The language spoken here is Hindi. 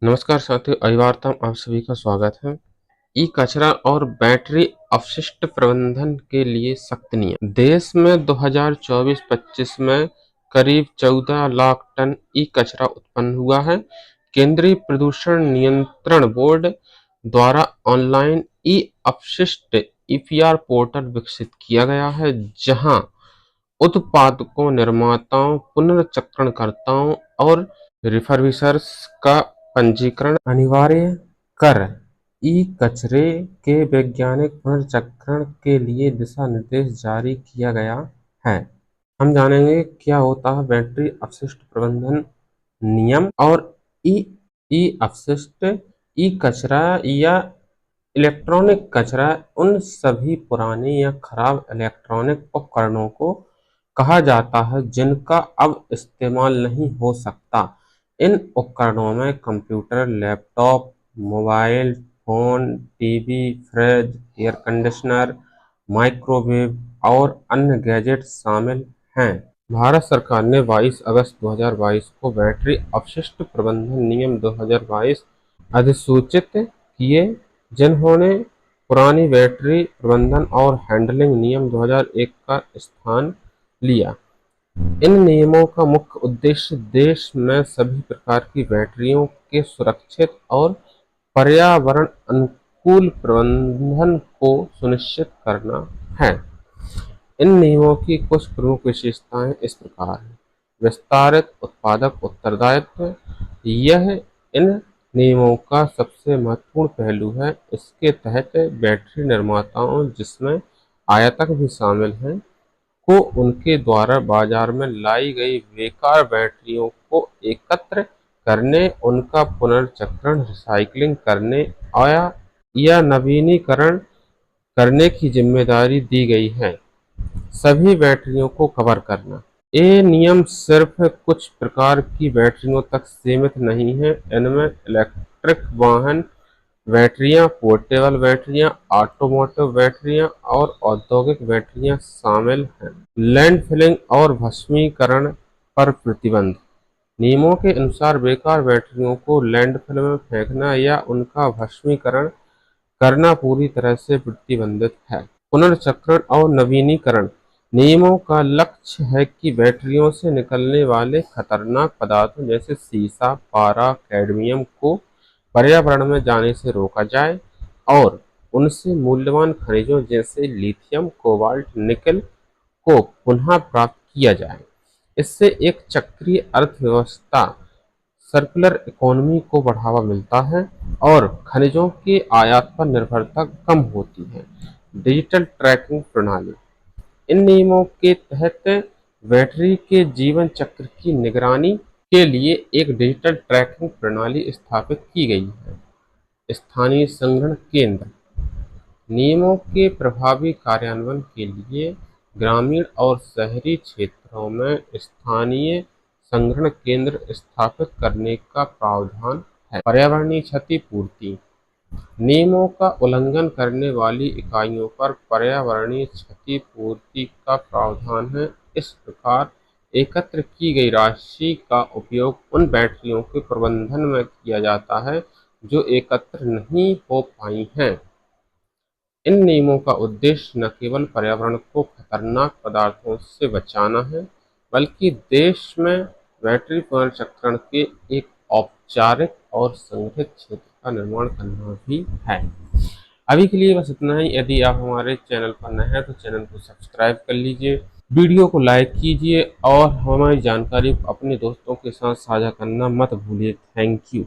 नमस्कार साथियों, अभिवादन आप सभी का स्वागत है। ई कचरा और बैटरी अपशिष्ट प्रबंधन के लिए सख्त नियम। देश में 2024-25 में करीब 14 लाख टन ई कचरा उत्पन्न हुआ है। केंद्रीय प्रदूषण नियंत्रण बोर्ड द्वारा ऑनलाइन ई अपशिष्ट ईपीआर पोर्टल विकसित किया गया है, जहां उत्पादकों, निर्माताओं, पुनर्चक्रणकर्ताओं और रिफर्बिशर्स का पंजीकरण अनिवार्य कर ई-कचरे के वैज्ञानिक पुनर्चक्रण के लिए दिशा निर्देश जारी किया गया है। हम जानेंगे क्या होता है बैटरी अपशिष्ट प्रबंधन नियम और ई ई अपशिष्ट, ई कचरा या इलेक्ट्रॉनिक कचरा उन सभी पुराने या खराब इलेक्ट्रॉनिक उपकरणों को कहा जाता है जिनका अब इस्तेमाल नहीं हो सकता। इन उपकरणों में computer, laptop, mobile phone, TV, fridge, air conditioner, microwave और अन्य गैजेट शामिल हैं। भारत सरकार ने 22 अगस्त 2022 को बैटरी अपशिष्ट प्रबंधन नियम 2022 अधिसूचित किए, जिन्होंने पुरानी बैटरी प्रबंधन और हैंडलिंग नियम 2001 का स्थान लिया। इन नियमों का मुख्य उद्देश्य देश में सभी प्रकार की बैटरियों के सुरक्षित और पर्यावरण अनुकूल प्रबंधन को सुनिश्चित करना है। इन नियमों की कुछ प्रमुख विशेषताएं इस प्रकार हैं। विस्तारित उत्पादक उत्तरदायित्व, यह इन नियमों का सबसे महत्वपूर्ण पहलू है। इसके तहत बैटरी निर्माताओं, जिसमें आयातक भी शामिल हैं, को उनके द्वारा बाजार में लाई गई बेकार बैटरियों को एकत्र करने, उनका पुनर्चक्रण, रिसाइक्लिंग करने या नवीनीकरण करने की जिम्मेदारी दी गई है। सभी बैटरियों को कवर करना। ये नियम सिर्फ कुछ प्रकार की बैटरियों तक सीमित नहीं है। इनमें इलेक्ट्रिक वाहन बैटरियां, पोर्टेबल बैटरियां, ऑटोमोटिव बैटरियां और औद्योगिक बैटरियां शामिल हैं। लैंडफिलिंग और भस्मीकरण पर प्रतिबंध। नियमों के अनुसार बेकार बैटरियों को लैंडफिल में फेंकना या उनका भस्मीकरण करना पूरी तरह से प्रतिबंधित है। पुनर्चक्रण और नवीनीकरण। नियमों का लक्ष्य है कि बैटरियों से निकलने वाले खतरनाक पदार्थों जैसे सीसा, पारा, कैडमियम को पर्यावरण में जाने से रोका जाए और उनसे मूल्यवान खनिजों जैसे लिथियम, कोबाल्ट, निकेल को पुनः प्राप्त किया जाए। इससे एक चक्रीय अर्थव्यवस्था, सर्कुलर इकोनॉमी को बढ़ावा मिलता है और खनिजों के आयात पर निर्भरता कम होती है। डिजिटल ट्रैकिंग प्रणाली। इन नियमों के तहत बैटरी के जीवन चक्र की निगरानी के लिए एक डिजिटल ट्रैकिंग प्रणाली स्थापित की गई है। स्थानीय संग्रहण केंद्र। नियमों के प्रभावी कार्यान्वयन के लिए ग्रामीण और शहरी क्षेत्रों में स्थानीय संग्रहण केंद्र स्थापित करने का प्रावधान है। पर्यावरणीय क्षतिपूर्ति। नियमों का उल्लंघन करने वाली इकाइयों पर पर्यावरणीय क्षतिपूर्ति का प्रावधान है। इस प्रकार एकत्र की गई राशि का उपयोग उन बैटरियों के प्रबंधन में किया जाता है जो एकत्र नहीं हो पाई हैं। इन नियमों का उद्देश्य न केवल पर्यावरण को खतरनाक पदार्थों से बचाना है, बल्कि देश में बैटरी पुनर्चक्रण के एक औपचारिक और संगठित क्षेत्र का निर्माण करना भी है। अभी के लिए बस इतना ही। यदि आप हमारे चैनल पर नए हैं तो चैनल को सब्सक्राइब कर लीजिए, वीडियो को लाइक कीजिए और हमारी जानकारी को अपने दोस्तों के साथ साझा करना मत भूलिए। Thank you.